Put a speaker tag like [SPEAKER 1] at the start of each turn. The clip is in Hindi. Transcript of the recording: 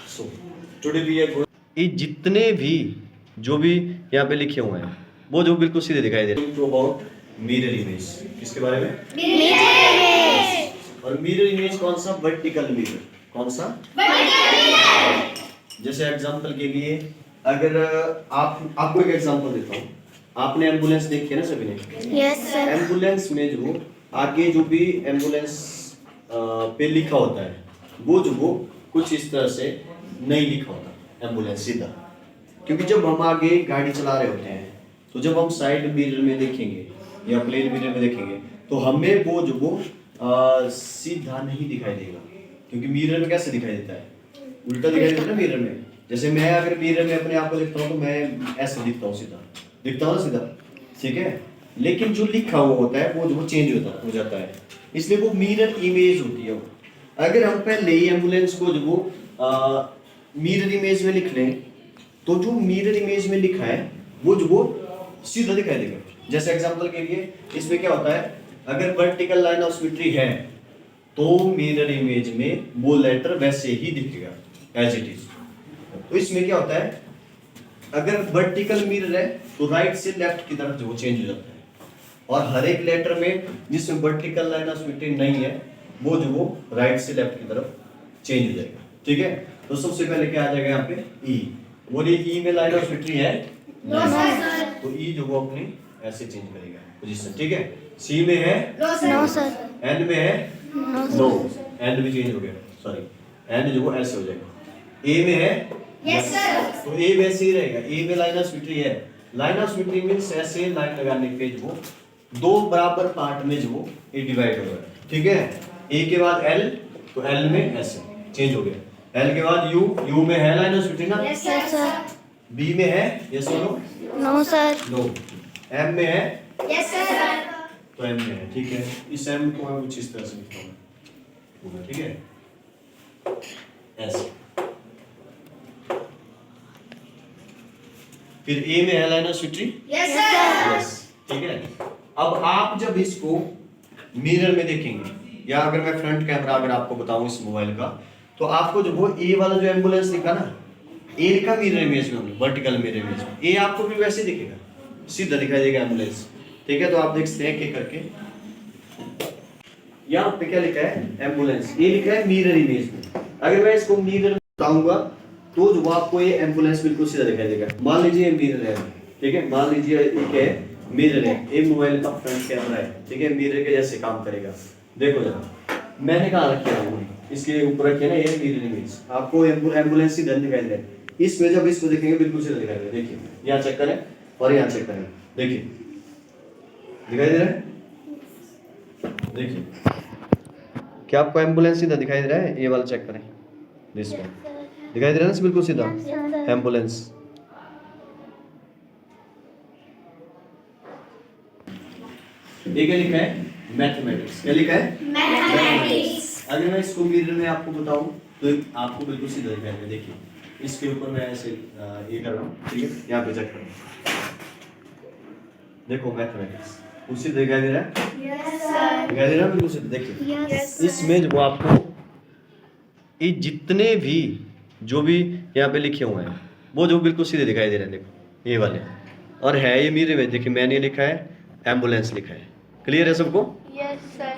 [SPEAKER 1] So today we are going ये जितने भी जो भी यहाँ पे लिखे हुए हैं वो जो बिल्कुल सीधे दिखाई दे रहे हैं अबाउट मिरर इमेज। किसके बारे में? Mirror image. और मिरर इमेज कौन सा? Vertical mirror. कौन सा? वर्टिकल। जैसे एग्जांपल के लिए अगर आपको एक एग्जांपल देता हूँ। आपने एम्बुलेंस देखी है ना सभी ने?
[SPEAKER 2] Yes sir.
[SPEAKER 1] एम्बुलेंस में जो आगे जो भी एम्बुलेंस पे लिखा होता है वो कुछ इस तरह से नहीं लिखा होता एम्बुलेंस सीधा, क्योंकि जब हम आगे गाड़ी चला रहे होते हैं तो जब हम साइड मिरर में देखेंगे या प्लेन मिरर में देखेंगे तो हमें वो सीधा नहीं दिखाई देगा, क्योंकि मिरर में कैसे दिखाई देता है? उल्टा दिखाई देता है ना मिरर में। जैसे मैं अगर मिरर में अपने आप को देखता हूँ तो मैं ऐसे दिखता हूँ, सीधा दिखता हूँ ना सीधा, ठीक है। लेकिन जो लिखा हुआ होता है वो चेंज हो जाता है, इसलिए वो मिरर इमेज होती है। अगर हम पहले ही एम्बुलेंस को जो मिरर इमेज में लिख लें तो जो मिरर इमेज में लिखा है वो सीधा दिखाई देगा। जैसे एग्जांपल के लिए इसमें क्या होता है, अगर वर्टिकल लाइन ऑफ सिमेट्री है तो मिरर इमेज में वो लेटर वैसे ही दिखेगा एज इट इज। तो इसमें क्या होता है, अगर वर्टिकल मिरर है तो राइट से लेफ्ट की तरफ जो चेंज हो जाता है, और हर एक लेटर में जिसमें वर्टिकल लाइन ऑफ सिमेट्री नहीं है वो राइट से लेफ्ट की तरफ चेंज हो जाएगा, ठीक है। तो सबसे पहले क्या आ जाएगा यहाँ पे ई। बोलिए ई में लाइन ऑफ सिमेट्री है?
[SPEAKER 2] No sir.
[SPEAKER 1] तो ई जो वो अपनी ऐसे चेंज करेगा पोजीशन, ठीक है। सी में है?
[SPEAKER 2] No sir.
[SPEAKER 1] एंड में है?
[SPEAKER 2] नो।
[SPEAKER 1] एंड भी चेंज हो गया, सॉरी एंड जो वो ऐसे हो जाएगा। ए में है?
[SPEAKER 2] Yes sir.
[SPEAKER 1] तो ए वैसे ही रहेगा, ए में लाइन ऑफ सिमेट्री है। लाइन ऑफ सिमेट्री मींस ऐसे लाइन लगाने पे जो दो बराबर पार्ट में जो ये डिवाइड हो रहा है, ठीक है। ए के बाद एल, तो एल में ऐसे चेंज हो गया। एल के बाद यू, यू में है लाइन ऑफ सिमेट्री ना?
[SPEAKER 2] Yes sir.
[SPEAKER 1] बी में है? यस और no?
[SPEAKER 2] No sir.
[SPEAKER 1] No. M में है?
[SPEAKER 2] Yes sir.
[SPEAKER 1] तो एम में है, ठीक है। इस एम को मैं कुछ इस तरह से लिखता हूं, ठीक है, ऐसे। फिर ए में है line of symmetry?
[SPEAKER 2] Yes sir.
[SPEAKER 1] Yes, ठीक है। अब आप जब इसको मिरर में देखेंगे, या अगर मैं फ्रंट कैमरा अगर आपको बताऊं इस मोबाइल का, तो आपको जो वो ए वाला जो एम्बुलेंस दिखा ना, ए का मिरर इमेज में, वर्टिकल मिरर इमेज में ए आपको भी वैसे दिखेगा, सीधा दिखाई देगा एम्बुलेंस, ठीक है। तो आप देख सकते हैं कि करके यहाँ पे क्या लिखा है, एम्बुलेंस, ये लिखा है मिरर इमेज में। अगर मैं इसको मिरर में बताऊंगा तो जो आपको ये एम्बुलेंस बिल्कुल सीधा दिखाई देगा। मान लीजिए ये मिरर है, ठीक है, मान लीजिए ये क्या है, मिरर है, ये मोबाइल का फ्रंट कैमरा है, ठीक है। मिरर के जैसे काम करेगा, देखो जरा मैंने कहाँ रखा है, इसके ऊपर रखे ना ये मिरर इमेज, आपको एम्बुलेंस सीधा दिखाई दे रहा है। इसमें जब इसको देखेंगे बिल्कुल सीधा दिखाई देगा, देखिए यहाँ चेक करें और यहाँ चेक करें, देखिए दिखाई दे रहा है, देखिए क्या आपको एम्बुलेंस सीधा दिखाई दे रहा है? ये वाला चेक करें, दिस वन दिखाई दे रहा है ना बिल्कुल सीधा एम्बुलेंस। ये क्या लिखा है? मैथमेटिक्स। क्या लिखा है? मैथमेटिक्स। अगर मैं इसको मिरर में आपको बताऊं तो आपको बिल्कुल सीधा दिखाई देगा, देखिए इसके ऊपर मैं ऐसे ये कर रहा हूँ, ठीक है, यहाँ पे चेक करो, देखो मैथमेटिक्स उसी दिखाई दे रहा है? Yes sir. दिखाई दे रहा है बिल्कुल सीधा, देखिए
[SPEAKER 2] यस।
[SPEAKER 1] इसमें जो आपको ये जितने भी जो भी यहाँ पे लिखे हुए हैं वो जो बिल्कुल सीधे दिखाई दे रहे हैं, देखो ये वाले, और है ये मिरर में, देखिए मैंने लिखा है एम्बुलेंस लिखा है। क्लियर है सबको?
[SPEAKER 2] Yes sir.